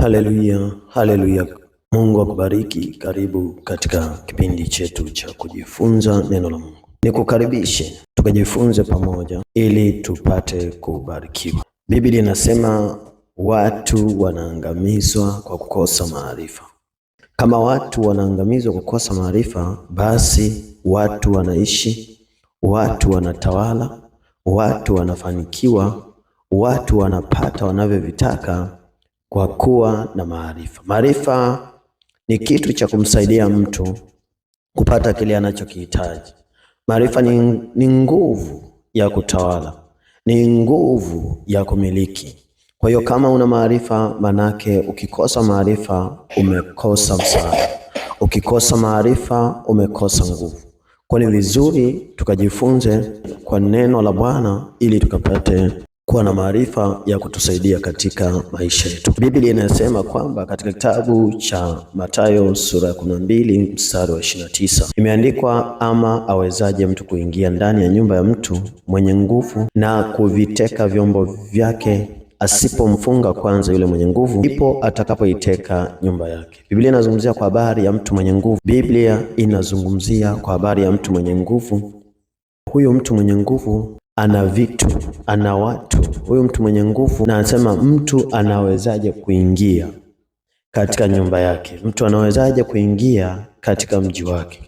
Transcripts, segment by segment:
Haleluya, haleluya. Mungu akubariki. Karibu katika kipindi chetu cha kujifunza neno la Mungu. Nikukaribishe tukajifunze pamoja ili tupate kubarikiwa. Biblia inasema watu wanaangamizwa kwa kukosa maarifa. Kama watu wanaangamizwa kwa kukosa maarifa, basi watu wanaishi, watu wanatawala, watu wanafanikiwa, watu wanapata wanavyovitaka kwa kuwa na maarifa. Maarifa ni kitu cha kumsaidia mtu kupata kile anachokihitaji. Maarifa ni nguvu ya kutawala, ni nguvu ya kumiliki. Kwa hiyo kama una maarifa, manake ukikosa maarifa umekosa msaada, ukikosa maarifa umekosa nguvu. Kwa ni vizuri tukajifunze kwa neno la Bwana ili tukapate kuwa na maarifa ya kutusaidia katika maisha yetu. Biblia inasema kwamba katika kitabu cha Mathayo sura ya 12 mstari wa 29 imeandikwa, ama awezaje mtu kuingia ndani ya nyumba ya mtu mwenye nguvu na kuviteka vyombo vyake, asipomfunga kwanza yule mwenye nguvu, ndipo atakapoiteka nyumba yake. Biblia inazungumzia kwa habari ya mtu mwenye nguvu. Biblia inazungumzia kwa habari ya mtu mwenye nguvu. Huyo mtu mwenye nguvu ana vitu, ana watu. Huyu mtu mwenye nguvu, na anasema mtu anawezaje kuingia katika nyumba yake? Mtu anawezaje kuingia katika mji wake?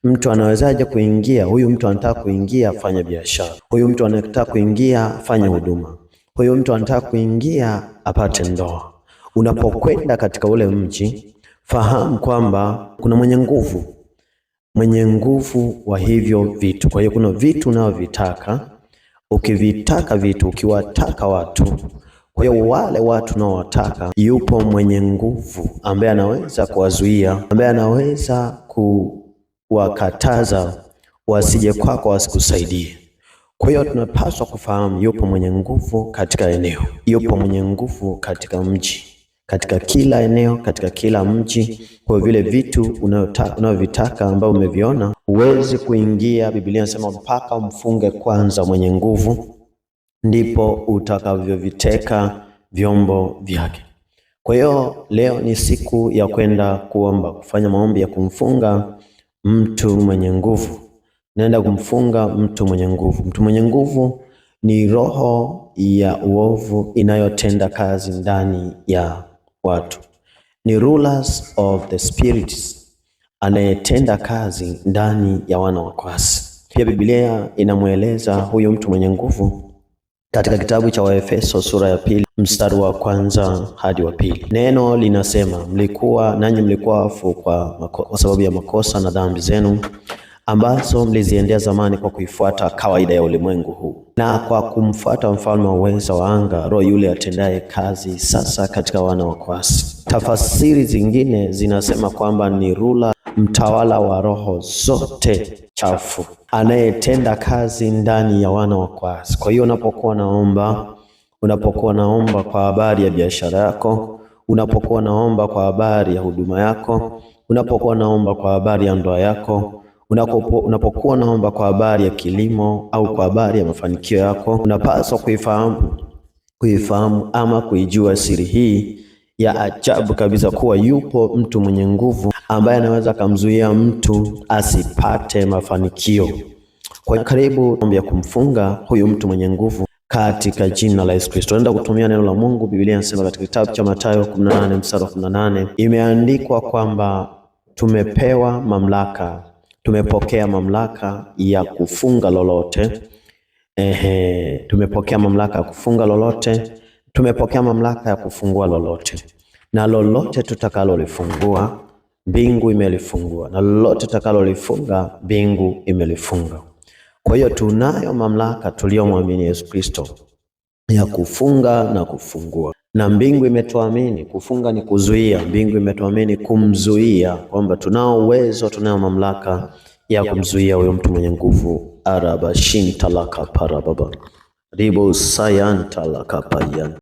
Mtu anawezaje kuingia? Huyu mtu anataka kuingia afanye biashara. Huyu mtu anataka kuingia afanye huduma. Huyu mtu anataka kuingia apate ndoa. Unapokwenda katika ule mji, fahamu kwamba kuna mwenye nguvu wa hivyo vitu. Kwa hiyo kuna vitu unavyovitaka. Ukivitaka vitu, ukiwataka watu, kwa hiyo wale watu unaowataka, yupo mwenye nguvu ambaye anaweza kuwazuia, ambaye anaweza kuwakataza wasije kwako, wasikusaidie. Kwa hiyo tunapaswa kufahamu yupo mwenye nguvu katika eneo, yupo mwenye nguvu katika mji, katika kila eneo, katika kila mji. Kwa vile vitu unavyovitaka ambao umeviona, huwezi kuingia. Biblia inasema mpaka mfunge kwanza mwenye nguvu, ndipo utakavyoviteka vyombo vyake. Kwa hiyo leo ni siku ya kwenda kuomba, kufanya maombi ya kumfunga mtu mwenye nguvu. Naenda kumfunga mtu mwenye nguvu. Mtu mwenye nguvu ni roho ya uovu inayotenda kazi ndani ya watu. Ni rulers of the spirits, anayetenda kazi ndani ya wana wa kwasi. Pia Biblia inamueleza huyu mtu mwenye nguvu katika kitabu cha Waefeso sura ya 2 mstari wa 1 hadi wa 2. Neno linasema, nanyi mlikuwa wafu kwa sababu ya makosa na dhambi zenu ambazo mliziendea zamani kwa kuifuata kawaida ya ulimwengu huu, na kwa kumfuata mfalme wa uweza wa anga, roho yule atendaye kazi sasa katika wana wa kuasi. Tafasiri zingine zinasema kwamba ni rula, mtawala wa roho zote chafu, anayetenda kazi ndani ya wana wa kuasi. Kwa hiyo unapokuwa naomba kwa habari ya biashara yako, unapokuwa naomba kwa habari ya huduma yako, unapokuwa naomba kwa habari ya ndoa yako, unapokuwa naomba kwa habari ya kilimo au kwa habari ya mafanikio yako, unapaswa kuifahamu ama kuijua siri hii ya ajabu kabisa, kuwa yupo mtu mwenye nguvu ambaye anaweza kumzuia mtu asipate mafanikio. Kwa karibu ombi ya kumfunga huyu mtu mwenye nguvu katika jina la Yesu Kristo. Naenda kutumia neno la Mungu. Biblia inasema katika kitabu cha Mathayo 18 mstari wa 18 imeandikwa kwamba tumepokea mamlaka ya kufunga lolote. Tumepokea mamlaka ya kufunga lolote, tumepokea mamlaka ya kufungua lolote, na lolote tutakalolifungua mbingu imelifungua, na lolote tutakalolifunga mbingu imelifunga. Kwa hiyo tunayo mamlaka tuliyomwamini Yesu Kristo ya kufunga na kufungua, na mbingu imetuamini. Kufunga ni kuzuia, mbingu imetuamini kumzuia, kwamba tunao uwezo, tunayo mamlaka ya kumzuia huyo mtu mwenye nguvu. Arabashin talaka parababa ribo sayan talaka payan.